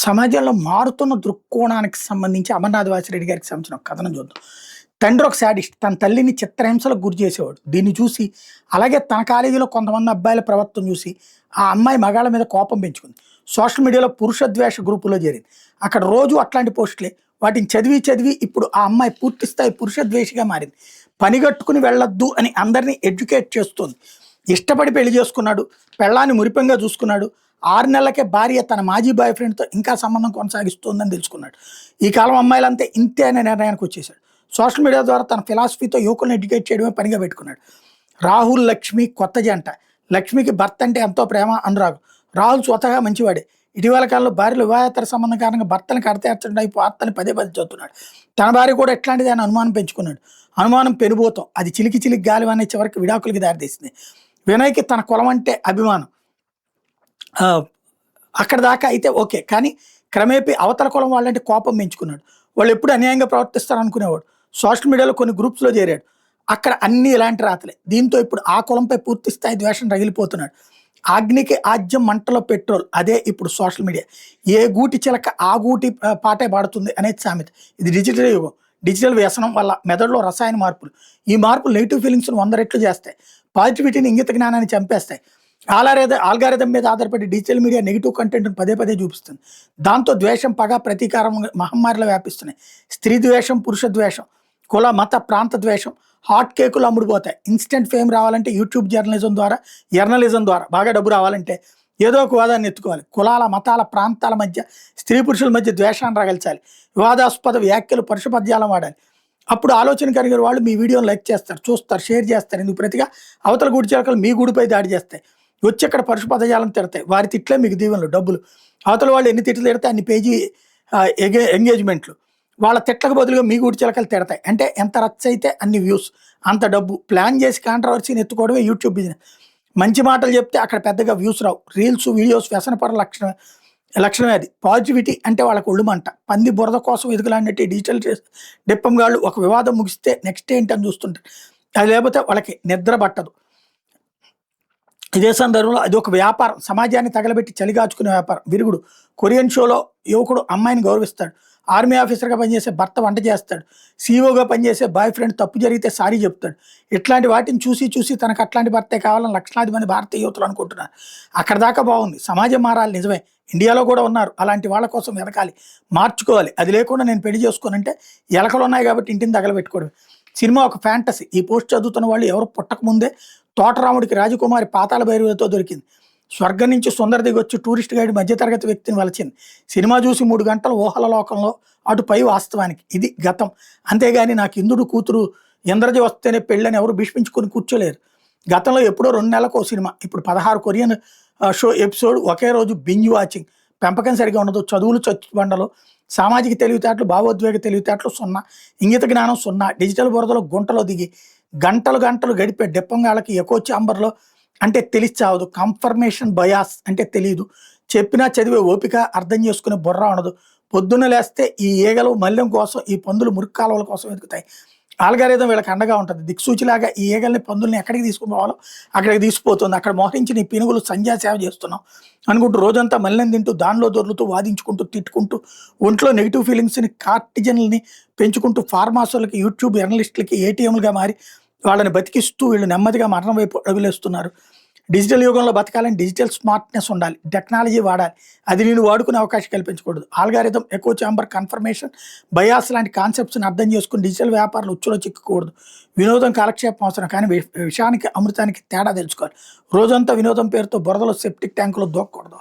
సమాజంలో మారుతున్న దృక్కోణానికి సంబంధించి అమర్నాథ్ వాసిరెడ్డి గారికి సంబంధించిన ఒక కథనం చూద్దాం. తండ్రి ఒక శాడిస్ట్. తన తల్లిని చిత్రహింసలకు గురి చేసేవాడు. దీన్ని చూసి అలాగే తన కాలేజీలో కొంతమంది అబ్బాయిల ప్రవర్తన చూసి ఆ అమ్మాయి మగాళ్ళ మీద కోపం పెంచుకుంది. సోషల్ మీడియాలో పురుష ద్వేష గ్రూపులో చేరింది. అక్కడ రోజు అట్లాంటి పోస్టులే. వాటిని చదివి చదివి ఇప్పుడు ఆ అమ్మాయి పూర్తి స్థాయి పురుష ద్వేషిగా మారింది. పనిగట్టుకుని వెళ్ళొద్దు అని అందరినీ ఎడ్యుకేట్ చేస్తుంది. ఇష్టపడి పెళ్లి చేసుకున్నాడు. పెళ్ళాన్ని మురిపెంగా చూసుకున్నాడు. 6 నెలలకే భార్య తన మాజీ బాయ్ ఫ్రెండ్తో ఇంకా సంబంధం కొనసాగిస్తోందని తెలుసుకున్నాడు. ఈ కాలం అమ్మాయిలంతా ఇంతే అనే నిర్ణయానికి వచ్చేసాడు. సోషల్ మీడియా ద్వారా తన ఫిలాసఫీతో యువకులను ఎడ్యుకేట్ చేయడమే పనిగా పెట్టుకున్నాడు. రాహుల్ లక్ష్మి కొత్త జంట. లక్ష్మికి భర్త అంటే ఎంతో ప్రేమ, అనురాగం. రాహుల్ స్వతహా మంచివాడే. ఇటీవల కాలంలో భార్యలు వివాహేతర సంబంధం కారణంగా భర్తను కడతేర్చడం వైపు వార్తని పదే పదే చదువుతున్నాడు. తన భార్య కూడా ఎట్లాంటిది అని అనుమానం పెంచుకున్నాడు. అనుమానం పెనుబోతాం. అది చిలికి చిలికి గాలి అనే చివరికి విడాకులకి దారితీసింది. వినయ్కి తన కులం అంటే అభిమానం. అక్కడ దాకా అయితే ఓకే. కానీ క్రమేపీ అవతల కులం వాళ్ళంటే కోపం పెంచుకున్నాడు. వాళ్ళు ఎప్పుడు అన్యాయంగా ప్రవర్తిస్తారు అనుకునేవాడు. సోషల్ మీడియాలో కొన్ని గ్రూప్స్లో చేరాడు. అక్కడ అన్ని ఇలాంటి రాతలే. దీంతో ఇప్పుడు ఆ కులంపై పూర్తి స్థాయి ద్వేషం రగిలిపోతున్నాడు. అగ్నికి ఆజ్యం మంటలో పెట్రోల్. అదే ఇప్పుడు సోషల్ మీడియా. ఏ గూటి చిలక ఆ గూటి పాటే పాడుతుంది అనేది సామెత. ఇది డిజిటల్ యుగం. డిజిటల్ వ్యసనం వల్ల మెదడులో రసాయన మార్పులు. ఈ మార్పులు నెగిటివ్ ఫీలింగ్స్ను 100 రెట్లు చేస్తాయి. పాజిటివిటీని, ఇంగిత జ్ఞానాన్ని చంపేస్తాయి. ఆల్గారిథం మీద ఆధారపడి డిజిటల్ మీడియా నెగిటివ్ కంటెంట్ను పదే పదే చూపిస్తుంది. దాంతో ద్వేషం, పగ, ప్రతీకారం మహమ్మారిలో వ్యాపిస్తున్నాయి. స్త్రీ ద్వేషం, పురుష ద్వేషం, కుల, మత, ప్రాంత ద్వేషం. హాట్ కేకులు అమ్ముడుపోతాయి. ఇన్స్టెంట్ ఫేమ్ రావాలంటే యూట్యూబ్ జర్నలిజం ద్వారా బాగా డబ్బు రావాలంటే ఏదో ఒక వివాదాన్ని ఎత్తుకోవాలి. కులాల, మతాల, ప్రాంతాల మధ్య, స్త్రీ పురుషుల మధ్య ద్వేషాన్ని రగల్చాలి. వివాదాస్పద వ్యాఖ్యలు, పరుష పద్యాలను వాడాలి. అప్పుడు ఆలోచన కలిగిన వాళ్ళు మీ వీడియోని లైక్ చేస్తారు, చూస్తారు, షేర్ చేస్తారు. ఇందుకు ప్రతిగా అవతల గుడి చిలకలు మీ గుడిపై దాడి చేస్తాయి. వచ్చి అక్కడ పరుష పదజాలను తిడతాయి. వారి తిట్లే మీకు దీవెనలు, డబ్బులు. అవతల వాళ్ళు ఎన్ని తిట్లు తిడితే అన్ని పేజీ ఎంగేజ్మెంట్లు. వాళ్ళ తిట్లకు బదులుగా మీ గుడి చిలకలు తిడతాయి. అంటే ఎంత రచ్చ అయితే అన్ని వ్యూస్, అంత డబ్బు. ప్లాన్ చేసి కాంట్రవర్సీని ఎత్తుకోవడమే యూట్యూబ్ బిజినెస్. మంచి మాటలు చెప్తే అక్కడ పెద్దగా వ్యూస్ రావు. రీల్స్, వీడియోస్ వ్యసనపర లక్షణమే అది. పాజిటివిటీ అంటే వాళ్ళకు ఒళ్ళుమంట. పంది బురద కోసం ఎదుగులాడినట్టు డిజిటల్ డిప్పంగాళ్ళు ఒక వివాదం ముగిస్తే నెక్స్ట్ ఏంటని చూస్తుంటారు. అది లేకపోతే వాళ్ళకి నిద్ర పట్టదు. ఇదే సందర్భంలో అది ఒక వ్యాపారం. సమాజాన్ని తగలబెట్టి చలిగాచుకునే వ్యాపారం. విరుగుడు. కొరియన్ షోలో యువకుడు అమ్మాయిని గౌరవిస్తాడు. ఆర్మీ ఆఫీసర్గా పనిచేసే భర్త వంట చేస్తాడు. సీఈఓగా పనిచేసే బాయ్ ఫ్రెండ్ తప్పు జరిగితే సారీ చెప్తాడు. ఇట్లాంటి వాటిని చూసి చూసి తనకు అట్లాంటి భర్తే కావాలని లక్షలాది మంది భారతీయ యువతులు అనుకుంటున్నారు. అక్కడ దాకా బాగుంది. సమాజం మారాలి, నిజమే. ఇండియాలో కూడా ఉన్నారు అలాంటి వాళ్ళ కోసం వెతకాలి, మార్చుకోవాలి. అది లేకుండా నేను పెళ్లి చేసుకోనంటే ఎలకలు ఉన్నాయి కాబట్టి ఇంటిని తగలబెట్టుకోవడం. సినిమా ఒక ఫ్యాంటసీ. ఈ పోస్ట్ చదువుతున్న వాళ్ళు ఎవరు పుట్టకముందే తోటరాముడికి రాజకుమారి పాతాళ భైరవులతో దొరికింది. స్వర్గం నుంచి సుందర దిగొచ్చి టూరిస్ట్ గైడ్ మధ్యతరగతి వ్యక్తిని వలచింది. సినిమా చూసి 3 గంటలు ఊహల లోకంలో, అటుపై వాస్తవానికి. ఇది గతం. అంతేగాని నాకు ఇంద్రుడు కూతురు ఇంద్రజ వస్తేనే పెళ్ళని ఎవరు భీష్మించుకొని కూర్చోలేరు. గతంలో ఎప్పుడో 2 నెలలకు సినిమా. ఇప్పుడు 16 కొరియన్ షో ఎపిసోడ్ ఒకే రోజు బింజ్ వాచింగ్. పెంపకం సరిగా ఉండదు. చదువులు చచ్చుబండలు. సామాజిక తెలివితేటలు, భావోద్వేగ తెలివితేటలు 0. ఇంగిత జ్ఞానం 0. డిజిటల్ బురదలో గుంటలో దిగి గంటలు గంటలు గడిపే డెప్పంగాళ్ళకి ఎకో ఛాంబర్లో అంటే తెలిసి చావదు. కన్ఫర్మేషన్ బయాస్ అంటే తెలియదు. చెప్పినా చదివే ఓపిక, అర్థం చేసుకునే బుర్ర ఉండదు. పొద్దున్న లేస్తే ఈ ఈగలు మల్యం కోసం, ఈ పందులు మురికి కాలువల కోసం వెతుకుతాయి. ఆల్గారిథం వీళ్ళకి అండగా ఉంటుంది. దిక్సూచిలాగా ఈ ఈగల్ని, పందుల్ని ఎక్కడికి తీసుకుపోవాలో అక్కడికి తీసుకుపోతుంది. అక్కడ మోహరించి నీ పినుగులు సంధ్యా సేవ చేస్తున్నాం అనుకుంటూ రోజంతా మల్లిని తింటూ, దానిలో దొర్లుతూ, వాదించుకుంటూ, తిట్టుకుంటూ, ఒంట్లో నెగిటివ్ ఫీలింగ్స్ని, కార్టిజన్లని పెంచుకుంటూ, ఫార్మాసోలకి, యూట్యూబ్ జర్నలిస్టులకి ఏటీఎంలుగా మారి వాళ్ళని బతికిస్తూ వీళ్ళు నెమ్మదిగా మరణం వైపు అడుగులేస్తున్నారు. డిజిటల్ యుగంలో బతకాలని డిజిటల్ స్మార్ట్నెస్ ఉండాలి. టెక్నాలజీ వాడాలి. అది నేను వాడుకునే అవకాశం కల్పించకూడదు. Algorithm, echo chamber, confirmation bias లాంటి కాన్సెప్ట్స్ని అర్థం చేసుకుని డిజిటల్ వ్యాపారాలు ఉచ్చులో చిక్కకూడదు. వినోదం, కాలక్షేపం అవసరం, కానీ విషానికి, అమృతానికి తేడా తెలుసుకోవాలి. రోజంతా వినోదం పేరుతో బురదలో, సెప్టిక్ ట్యాంకులో దూకకూడదు.